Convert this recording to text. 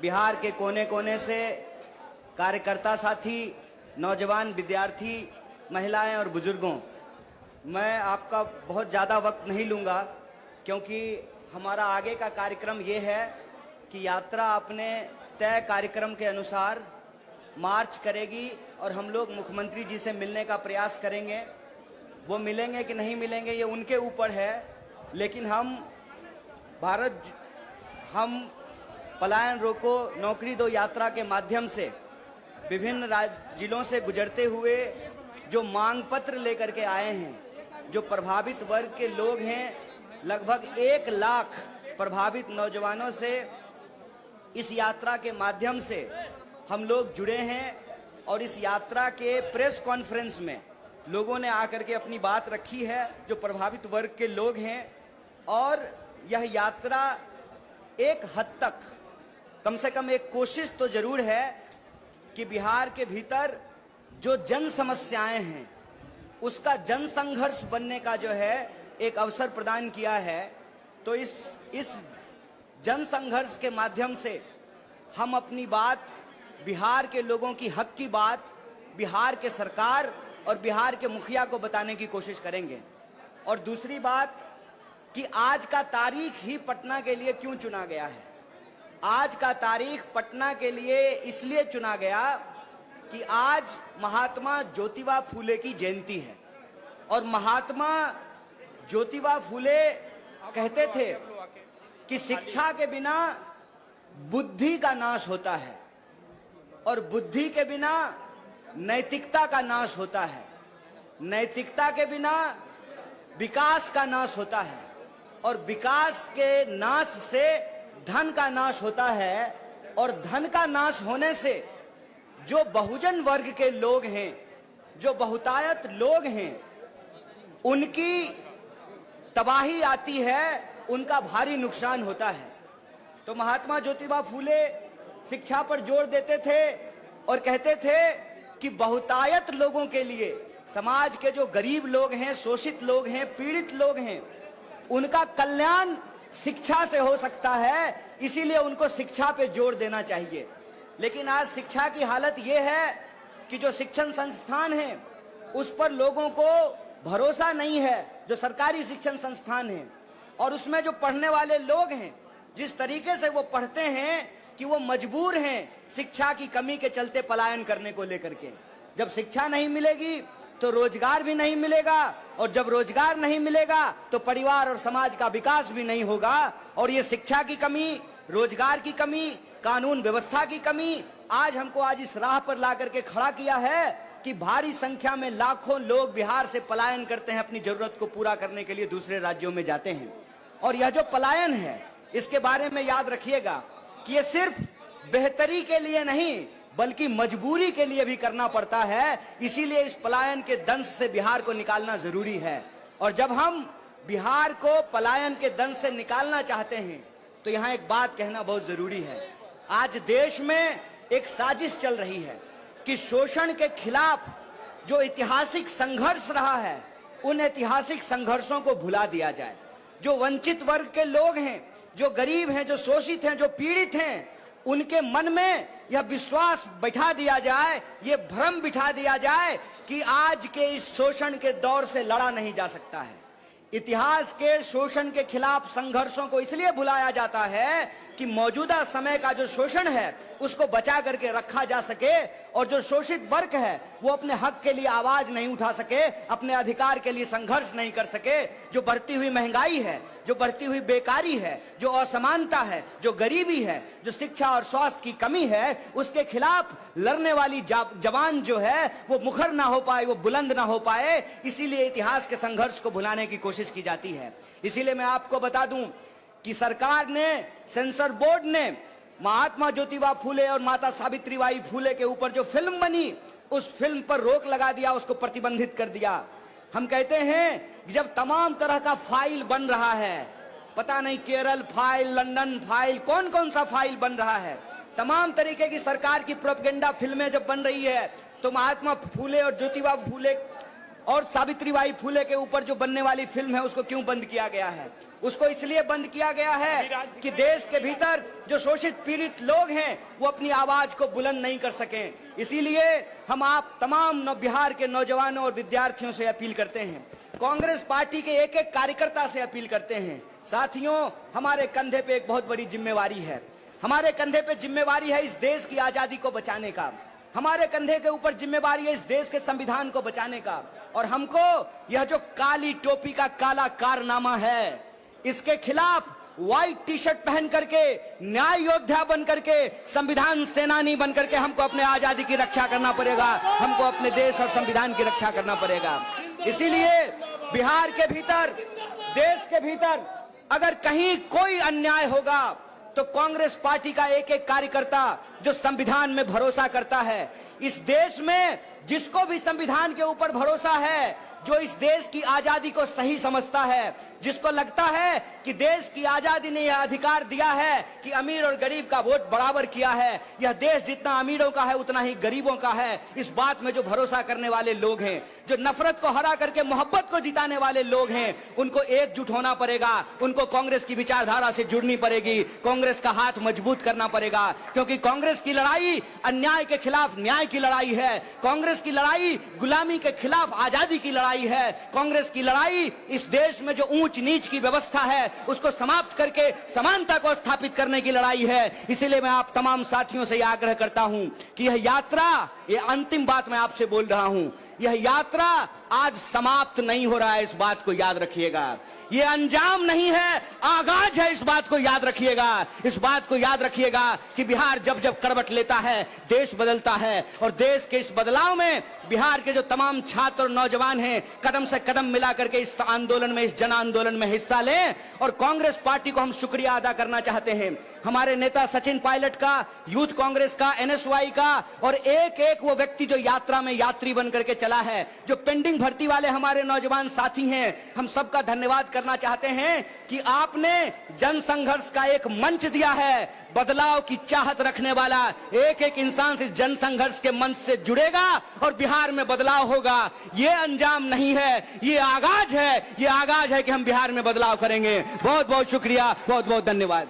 बिहार के कोने कोने से कार्यकर्ता साथी, नौजवान विद्यार्थी, महिलाएं और बुजुर्गों, मैं आपका बहुत ज़्यादा वक्त नहीं लूँगा क्योंकि हमारा आगे का कार्यक्रम ये है कि यात्रा अपने तय कार्यक्रम के अनुसार मार्च करेगी और हम लोग मुख्यमंत्री जी से मिलने का प्रयास करेंगे। वो मिलेंगे कि नहीं मिलेंगे ये उनके ऊपर है, लेकिन हम पलायन रोको नौकरी दो यात्रा के माध्यम से विभिन्न जिलों से गुजरते हुए जो मांग पत्र लेकर के आए हैं, जो प्रभावित वर्ग के लोग हैं, लगभग 1 लाख प्रभावित नौजवानों से इस यात्रा के माध्यम से हम लोग जुड़े हैं और इस यात्रा के प्रेस कॉन्फ्रेंस में लोगों ने आकर के अपनी बात रखी है, जो प्रभावित वर्ग के लोग हैं। और यह यात्रा एक हद तक कम से कम एक कोशिश तो जरूर है कि बिहार के भीतर जो जन समस्याएं हैं उसका जन संघर्ष बनने का जो है एक अवसर प्रदान किया है। तो इस जन संघर्ष के माध्यम से हम अपनी बात, बिहार के लोगों की हक की बात, बिहार के सरकार और बिहार के मुखिया को बताने की कोशिश करेंगे। और दूसरी बात कि आज का तारीख ही पटना के लिए क्यों चुना गया है। आज का तारीख पटना के लिए इसलिए चुना गया कि आज महात्मा ज्योतिबा फूले की जयंती है और महात्मा ज्योतिबा फूले कहते थे कि शिक्षा के बिना बुद्धि का नाश होता है और बुद्धि के बिना नैतिकता का नाश होता है, नैतिकता के बिना विकास का नाश होता है और विकास के नाश से धन का नाश होता है और धन का नाश होने से जो बहुजन वर्ग के लोग हैं, जो बहुतायत लोग हैं, उनकी तबाही आती है, उनका भारी नुकसान होता है। तो महात्मा ज्योतिबा फूले शिक्षा पर जोर देते थे और कहते थे कि बहुतायत लोगों के लिए, समाज के जो गरीब लोग हैं, शोषित लोग हैं, पीड़ित लोग हैं, उनका कल्याण शिक्षा से हो सकता है, इसीलिए उनको शिक्षा पे जोर देना चाहिए। लेकिन आज शिक्षा की हालत यह है कि जो शिक्षण संस्थान हैं उस पर लोगों को भरोसा नहीं है, जो सरकारी शिक्षण संस्थान हैं, और उसमें जो पढ़ने वाले लोग हैं जिस तरीके से वो पढ़ते हैं कि वो मजबूर हैं शिक्षा की कमी के चलते पलायन करने को लेकर के। जब शिक्षा नहीं मिलेगी तो रोजगार भी नहीं मिलेगा और जब रोजगार नहीं मिलेगा तो परिवार और समाज का विकास भी नहीं होगा। और ये शिक्षा की कमी, रोजगार की कमी, कानून व्यवस्था की कमी आज हमको इस राह पर ला करके खड़ा किया है कि भारी संख्या में लाखों लोग बिहार से पलायन करते हैं, अपनी जरूरत को पूरा करने के लिए दूसरे राज्यों में जाते हैं। और यह जो पलायन है इसके बारे में याद रखिएगा कि ये सिर्फ बेहतरी के लिए नहीं बल्कि मजबूरी के लिए भी करना पड़ता है। इसीलिए इस पलायन के दंश से बिहार को निकालना जरूरी है। और जब हम बिहार को पलायन के दंश से निकालना चाहते हैं तो यहाँ एक बात कहना बहुत जरूरी है। आज देश में एक साजिश चल रही है कि शोषण के खिलाफ जो ऐतिहासिक संघर्ष रहा है उन ऐतिहासिक संघर्षों को भुला दिया जाए। जो वंचित वर्ग के लोग हैं, जो गरीब हैं, जो शोषित हैं, जो पीड़ित हैं, उनके मन में यह विश्वास बैठा दिया जाए, ये भ्रम बिठा दिया जाए कि आज के इस शोषण के दौर से लड़ा नहीं जा सकता है। इतिहास के शोषण के खिलाफ संघर्षों को इसलिए भुलाया जाता है कि मौजूदा समय का जो शोषण है उसको बचा करके रखा जा सके और जो शोषित वर्ग है वो अपने हक के लिए आवाज नहीं उठा सके, अपने अधिकार के लिए संघर्ष नहीं कर सके। जो बढ़ती हुई महंगाई है, जो बढ़ती हुई बेकारी है, जो असमानता है, जो गरीबी है, जो शिक्षा और स्वास्थ्य की कमी है, उसके खिलाफ लड़ने वाली जवान जो है वो मुखर ना हो पाए, वो बुलंद ना हो पाए। इसीलिए इतिहास के संघर्ष को भुलाने की कोशिश की जाती है। इसीलिए मैं आपको बता दूं कि सरकार ने, सेंसर बोर्ड ने महात्मा ज्योतिबा फूले और माता सावित्रीबाई फूले के ऊपर जो फिल्म बनी उस फिल्म पर रोक लगा दिया, उसको प्रतिबंधित कर दिया। हम कहते हैं कि जब तमाम तरह का फाइल बन रहा है, पता नहीं केरल फाइल, लंदन फाइल, कौन कौन सा फाइल बन रहा है, तमाम तरीके की सरकार की प्रोपेगेंडा फिल्में जब बन रही है तो महात्मा फूले और ज्योतिबा फूले और सावित्रीबाई फुले के ऊपर जो बनने वाली फिल्म है उसको क्यों बंद किया गया है? उसको इसलिए बंद किया गया है कि देश के भीतर जो शोषित पीड़ित लोग हैं वो अपनी आवाज को बुलंद नहीं कर सकें। इसीलिए हम आप तमाम बिहार के नौजवानों और विद्यार्थियों से अपील करते हैं, कांग्रेस पार्टी के एक एक कार्यकर्ता से अपील करते हैं, साथियों हमारे कंधे पे एक बहुत बड़ी जिम्मेवारी है। हमारे कंधे पे जिम्मेवारी है इस देश की आजादी को बचाने का, हमारे कंधे के ऊपर जिम्मेवारी है इस देश के संविधान को बचाने का। और हमको यह जो काली टोपी का काला कारनामा है इसके खिलाफ व्हाइट टी शर्ट पहन करके, न्याय योद्धा बन करके, संविधान सेनानी बन करके हमको अपने आजादी की रक्षा करना पड़ेगा, हमको अपने देश और संविधान की रक्षा करना पड़ेगा। इसीलिए बिहार के भीतर, देश के भीतर अगर कहीं कोई अन्याय होगा तो कांग्रेस पार्टी का एक एक कार्यकर्ता जो संविधान में भरोसा करता है, इस देश में जिसको भी संविधान के ऊपर भरोसा है, जो इस देश की आजादी को सही समझता है, जिसको लगता है कि देश की आजादी ने यह अधिकार दिया है कि अमीर और गरीब का वोट बराबर किया है, यह देश जितना अमीरों का है उतना ही गरीबों का है, इस बात में जो भरोसा करने वाले लोग हैं, जो नफरत को हरा करके मोहब्बत को जिताने वाले लोग हैं, उनको एकजुट होना पड़ेगा, उनको कांग्रेस की विचारधारा से जुड़नी पड़ेगी, कांग्रेस का हाथ मजबूत करना पड़ेगा। क्योंकि कांग्रेस की लड़ाई अन्याय के खिलाफ न्याय की लड़ाई है, कांग्रेस की लड़ाई गुलामी के खिलाफ आजादी की लड़ाई है, कांग्रेस की लड़ाई इस देश में जो ऊंच नीच की व्यवस्था है उसको समाप्त करके समानता को स्थापित करने की लड़ाई है। इसीलिए मैं आप तमाम साथियों से आग्रह करता हूं कि यह यात्रा, यह अंतिम बात मैं आपसे बोल रहा हूं, यह यात्रा आज समाप्त नहीं हो रहा है, इस बात को याद रखिएगा। ये अंजाम नहीं है, आगाज है, इस बात को याद रखिएगा। इस बात को याद रखिएगा कि बिहार जब जब करवट लेता है देश बदलता है, और देश के इस बदलाव में बिहार के जो तमाम छात्र और नौजवान हैं कदम से कदम मिला करके इस आंदोलन में, इस जन आंदोलन में हिस्सा लें। और कांग्रेस पार्टी को हम शुक्रिया अदा करना चाहते हैं, हमारे नेता सचिन पायलट का, यूथ कांग्रेस का, एनएसवाई का, और एक एक वो व्यक्ति जो यात्रा में यात्री बन करके चला है, जो पेंडिंग भर्ती वाले हमारे नौजवान साथी हैं, हम सबका धन्यवाद करना चाहते हैं कि आपने जन संघर्ष का एक मंच दिया है। बदलाव की चाहत रखने वाला एक एक इंसान से जन संघर्ष के मंच से जुड़ेगा और बिहार में बदलाव होगा। ये अंजाम नहीं है, ये आगाज है, ये आगाज है कि हम बिहार में बदलाव करेंगे। बहुत बहुत शुक्रिया, बहुत बहुत धन्यवाद।